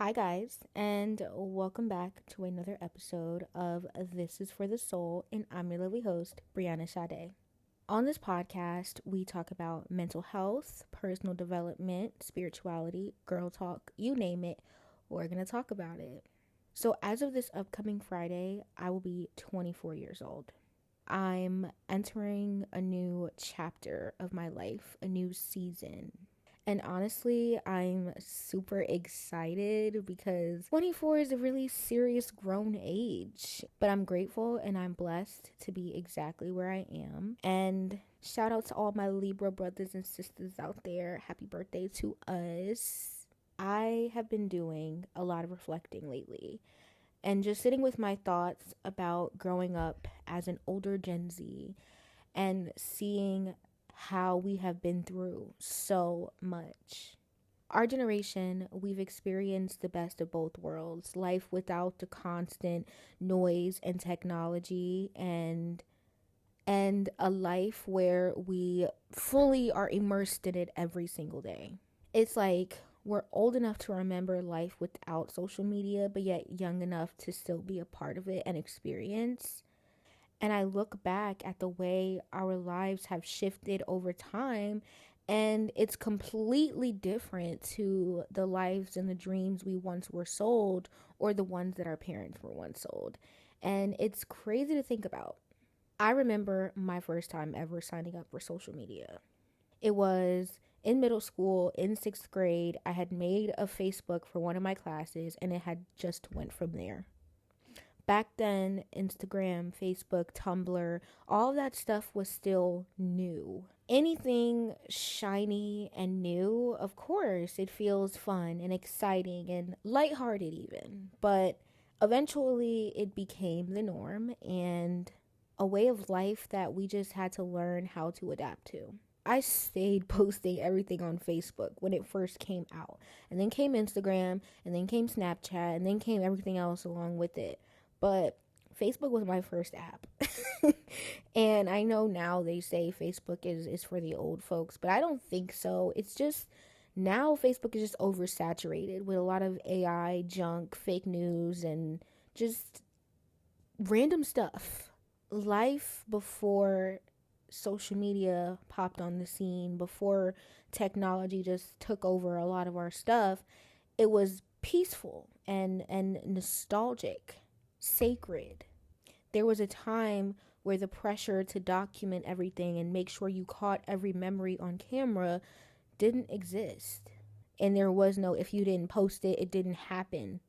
Hi, guys, and welcome back to another episode of This is for the Soul, and I'm your lovely host, Brianna Sade. On this podcast, we talk about mental health, personal development, spirituality, girl talk, you name it, we're going to talk about it. So, as of this upcoming Friday, I will be 24 years old. I'm entering a new chapter of my life, a new season. And honestly, I'm super excited because 24 is a really serious grown age. But I'm grateful and I'm blessed to be exactly where I am. And shout out to all my Libra brothers and sisters out there. Happy birthday to us. I have been doing a lot of reflecting lately and just sitting with my thoughts about growing up as an older Gen Z and seeing how we have been through so much. Our generation, we've experienced the best of both worlds, life without the constant noise and technology, and a life where we fully are immersed in it every single day. It's like we're old enough to remember life without social media, but yet young enough to still be a part of it and experience. And I look back at the way our lives have shifted over time, and it's completely different to the lives and the dreams we once were sold or the ones that our parents were once sold. And it's crazy to think about. I remember my first time ever signing up for social media. It was in middle school, in sixth grade. I had made a Facebook for one of my classes, and it had just went from there. Back then, Instagram, Facebook, Tumblr, all of that stuff was still new. Anything shiny and new, of course, it feels fun and exciting and lighthearted even. But eventually, it became the norm and a way of life that we just had to learn how to adapt to. I stayed posting everything on Facebook when it first came out. And then came Instagram, and then came Snapchat, and then came everything else along with it. But Facebook was my first app. And I know now they say Facebook is for the old folks, but I don't think so. It's just now Facebook is just oversaturated with a lot of AI junk, fake news, and just random stuff. Life before social media popped on the scene, before technology just took over a lot of our stuff, it was peaceful and nostalgic, sacred. There was a time where the pressure to document everything and make sure you caught every memory on camera didn't exist. And there was no, if you didn't post it, it didn't happen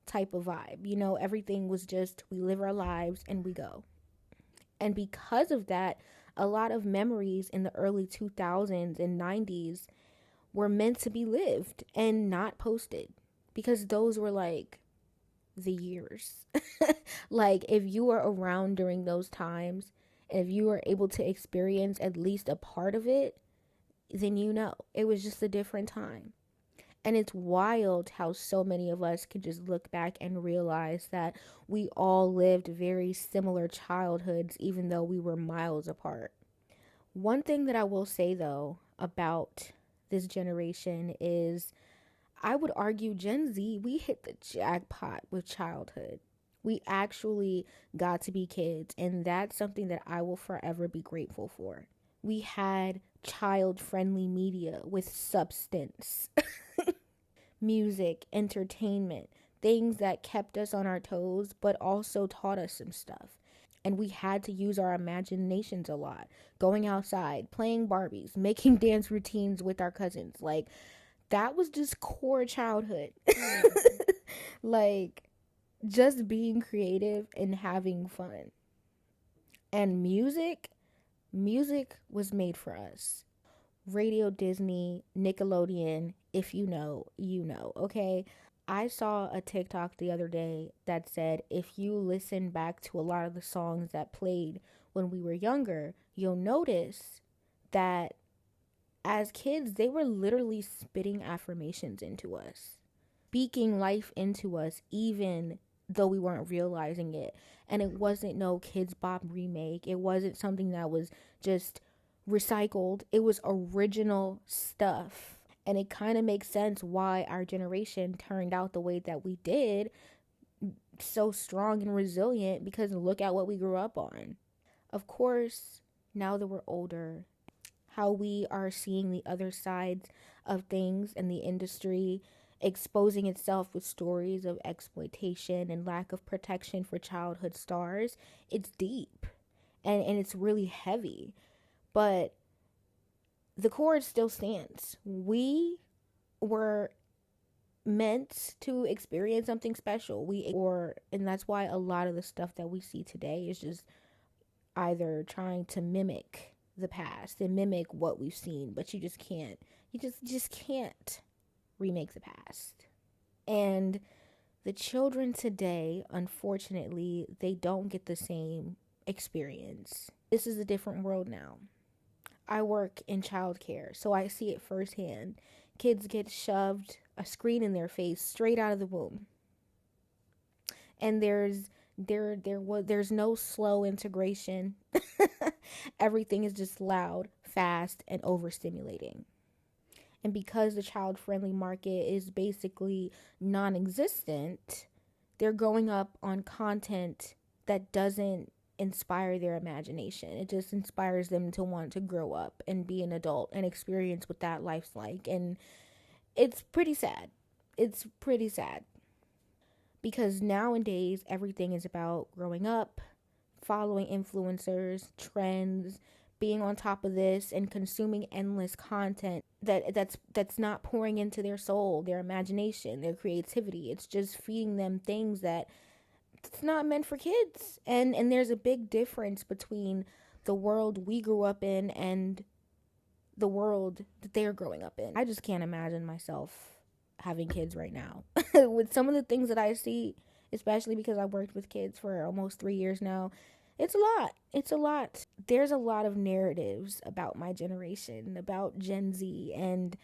type of vibe. Everything was just, we live our lives and we go. And because of that, a lot of memories in the early 2000s and 90s were meant to be lived and not posted because those were like the years. Like, if you were around during those times and if you were able to experience at least a part of it, then it was just a different time. And it's wild how so many of us can just look back and realize that we all lived very similar childhoods, even though we were miles apart. One thing that I will say, though, about this generation is I would argue Gen Z, we hit the jackpot with childhood. We actually got to be kids, and that's something that I will forever be grateful for. We had child-friendly media with substance. Music, entertainment, things that kept us on our toes, but also taught us some stuff. And we had to use our imaginations a lot. Going outside, playing Barbies, making dance routines with our cousins. Like, that was just core childhood. Like, just being creative and having fun. And music was made for us. Radio Disney, Nickelodeon, if you know, you know, okay? I saw a TikTok the other day that said if you listen back to a lot of the songs that played when we were younger, you'll notice that as kids, they were literally spitting affirmations into us, speaking life into us, even though we weren't realizing it. And it wasn't no Kids Bop remake. It wasn't something that was just recycled. It was original stuff. And it kind of makes sense why our generation turned out the way that we did, so strong and resilient, because look at what we grew up on. Of course, now that we're older, how we are seeing the other sides of things in the industry exposing itself with stories of exploitation and lack of protection for childhood stars, it's deep and it's really heavy. But the core still stands. We were meant to experience something special. And that's why a lot of the stuff that we see today is just either trying to mimic the past and mimic what we've seen, but you just can't. You just can't remake the past. And the children today, unfortunately, they don't get the same experience. This is a different world now. I work in childcare, so I see it firsthand. Kids get shoved a screen in their face straight out of the womb. And there's no slow integration. Everything is just loud, fast, and overstimulating. And because the child-friendly market is basically non-existent, they're growing up on content that doesn't inspire their imagination. It just inspires them to want to grow up and be an adult and experience what that life's like. And it's pretty sad. It's pretty sad. Because nowadays, everything is about growing up, following influencers, trends, being on top of this, and consuming endless content that's not pouring into their soul, their imagination, their creativity. It's just feeding them things that it's not meant for kids. And there's a big difference between the world we grew up in and the world that they're growing up in. I just can't imagine myself having kids right now. With some of the things that I see, especially because I worked with kids for almost 3 years now, it's a lot. It's a lot. There's a lot of narratives about my generation, about Gen Z, and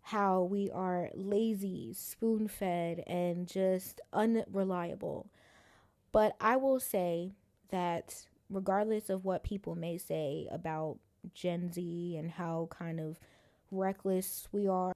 how we are lazy, spoon-fed, and just unreliable. But I will say that regardless of what people may say about Gen Z and how kind of reckless we are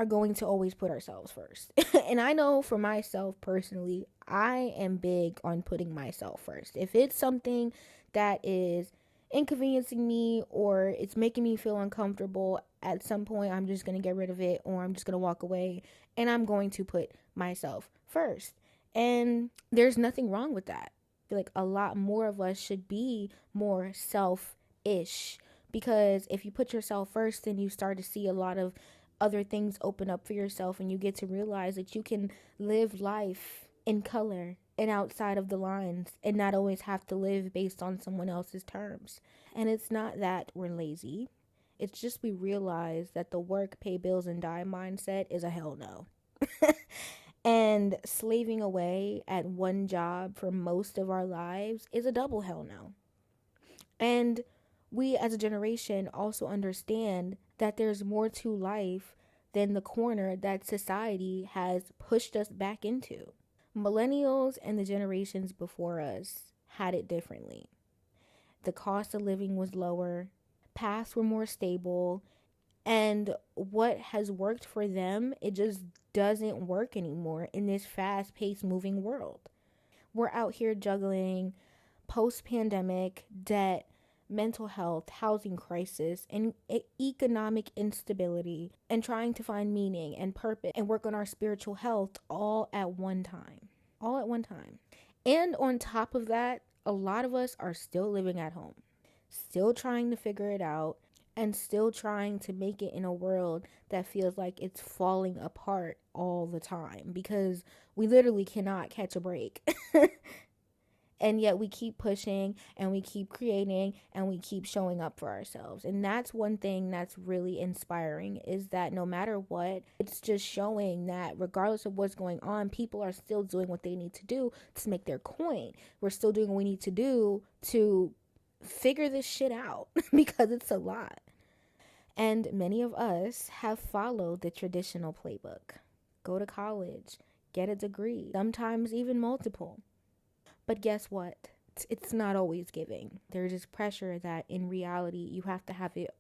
going to always put ourselves first. And I know for myself personally, I am big on putting myself first. If it's something that is inconveniencing me or it's making me feel uncomfortable, at some point I'm just going to get rid of it, or I'm just going to walk away, and I'm going to put myself first. And there's nothing wrong with that. I feel like a lot more of us should be more self-ish, because if you put yourself first, then you start to see a lot of other things open up for yourself, and you get to realize that you can live life in color and outside of the lines and not always have to live based on someone else's terms. And it's not that we're lazy. It's just we realize that the work, pay bills, and die mindset is a hell no. And slaving away at one job for most of our lives is a double hell no. And we as a generation also understand that there's more to life than the corner that society has pushed us back into. Millennials and the generations before us had it differently. The cost of living was lower, paths were more stable, and what has worked for them, it just doesn't work anymore in this fast-paced moving world. We're out here juggling post-pandemic debt, mental health, housing crisis, and economic instability, and trying to find meaning and purpose and work on our spiritual health all at one time. All at one time. And on top of that, a lot of us are still living at home, still trying to figure it out, and still trying to make it in a world that feels like it's falling apart all the time, because we literally cannot catch a break. And yet we keep pushing and we keep creating and we keep showing up for ourselves. And that's one thing that's really inspiring, is that no matter what, it's just showing that regardless of what's going on, people are still doing what they need to do to make their coin. We're still doing what we need to do to figure this shit out because it's a lot. And many of us have followed the traditional playbook. Go to college, get a degree, sometimes even multiple. But guess what? It's not always giving. There's this pressure that in reality you have to have it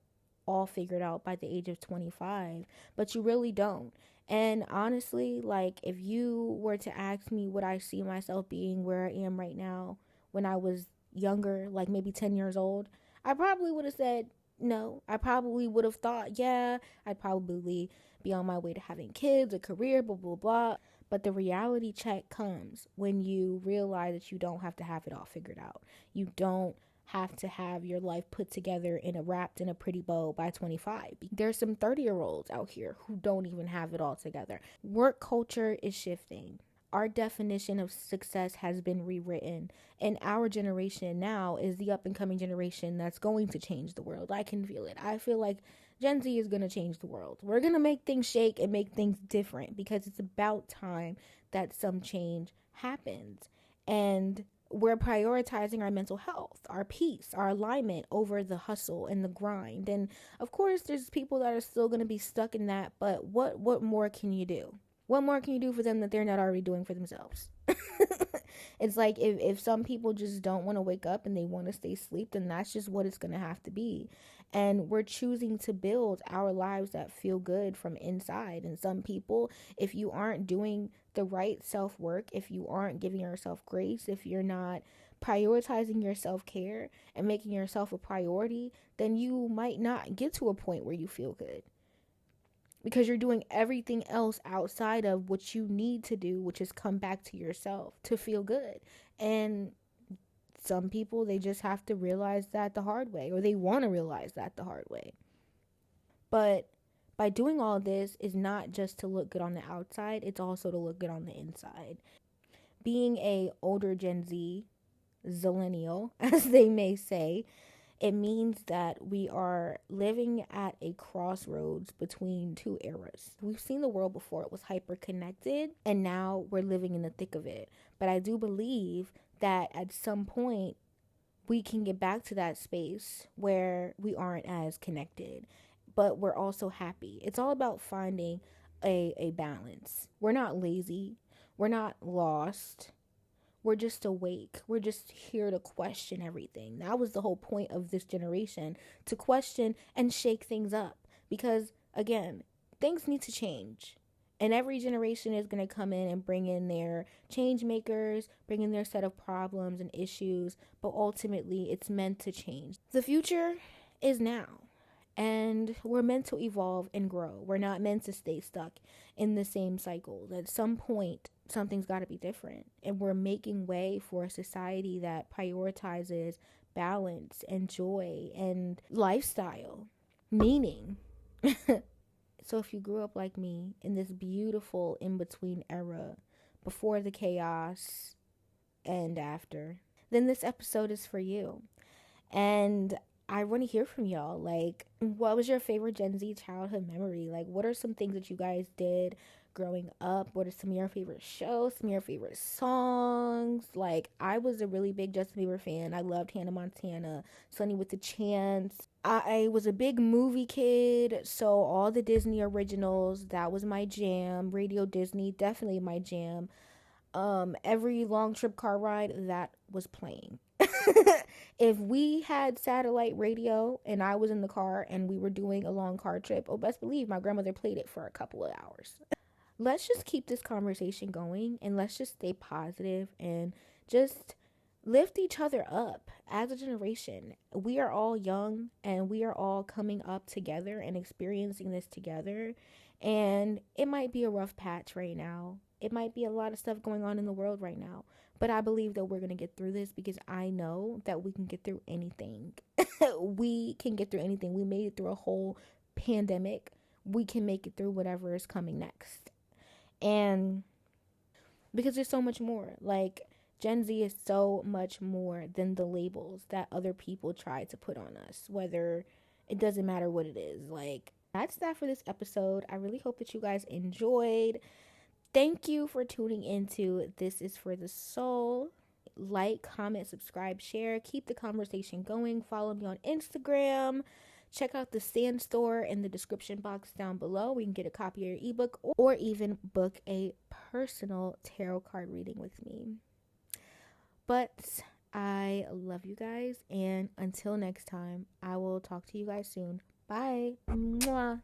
all figured out by the age of 25, but you really don't. And honestly, like, if you were to ask me would I see myself being where I am right now when I was younger, like maybe 10 years old, I probably would have said no. I probably would have thought, yeah, I'd probably be on my way to having kids, a career, blah, blah, blah. But the reality check comes when you realize that you don't have to have it all figured out. You don't have to have your life put together in a wrapped in a pretty bow by 25. There's some 30-year-olds out here who don't even have it all together. Work culture is shifting. Our definition of success has been rewritten, and our generation now is the up and coming generation that's going to change the world. I can feel it. I feel like Gen Z is going to change the world. We're going to make things shake and make things different because it's about time that some change happens. And we're prioritizing our mental health, our peace, our alignment over the hustle and the grind. And of course, there's people that are still going to be stuck in that, but what more can you do? What more can you do for them that they're not already doing for themselves? It's like if some people just don't want to wake up and they want to stay asleep, then that's just what it's going to have to be. And we're choosing to build our lives that feel good from inside. And some people, if you aren't doing the right self-work, if you aren't giving yourself grace, if you're not prioritizing your self-care and making yourself a priority, then you might not get to a point where you feel good, because you're doing everything else outside of what you need to do, which is come back to yourself to feel good. And some people, they just have to realize that the hard way, or they want to realize that the hard way. But by doing all this is not just to look good on the outside, it's also to look good on the inside. Being a older Gen Z, zillennial, as they may say, it means that we are living at a crossroads between two eras. We've seen the world before. It was hyper connected, and now we're living in the thick of it. But I do believe that at some point we can get back to that space where we aren't as connected, but we're also happy. It's all about finding a balance. We're not lazy. We're not lost. We're just awake. We're just here to question everything. That was the whole point of this generation, to question and shake things up. Because, again, things need to change. And every generation is going to come in and bring in their change makers, bring in their set of problems and issues. But ultimately, it's meant to change. The future is now. And we're meant to evolve and grow. We're not meant to stay stuck in the same cycles. At some point, something's got to be different. And we're making way for a society that prioritizes balance and joy and lifestyle, meaning. So if you grew up like me in this beautiful in-between era, before the chaos and after, then this episode is for you. And I want to hear from y'all. Like, what was your favorite Gen Z childhood memory? Like, what are some things that you guys did growing up? What are some of your favorite shows? Some of your favorite songs? Like, I was a really big Justin Bieber fan. I loved Hannah Montana, Sunny with the Chance. I was a big movie kid, so all the Disney originals, that was my jam. Radio Disney, definitely my jam. Every long trip car ride, that was playing. If we had satellite radio and I was in the car and we were doing a long car trip, oh, best believe my grandmother played it for a couple of hours. Let's just keep this conversation going, and let's just stay positive and just lift each other up as a generation. We are all young and we are all coming up together and experiencing this together. And it might be a rough patch right now. It might be a lot of stuff going on in the world right now. But I believe that we're going to get through this, because I know that we can get through anything. We can get through anything. We made it through a whole pandemic. We can make it through whatever is coming next. And because there's so much more. Like, Gen Z is so much more than the labels that other people try to put on us, whether it doesn't matter what it is. Like, that's that for this episode. I really hope that you guys enjoyed. Thank you for tuning into This Is For The Soul. Like, comment, subscribe, share. Keep the conversation going. Follow me on Instagram. Check out the Sand Store in the description box down below. We can get a copy of your ebook, or even book a personal tarot card reading with me. But I love you guys, and until next time, I will talk to you guys soon. Bye. Mwah.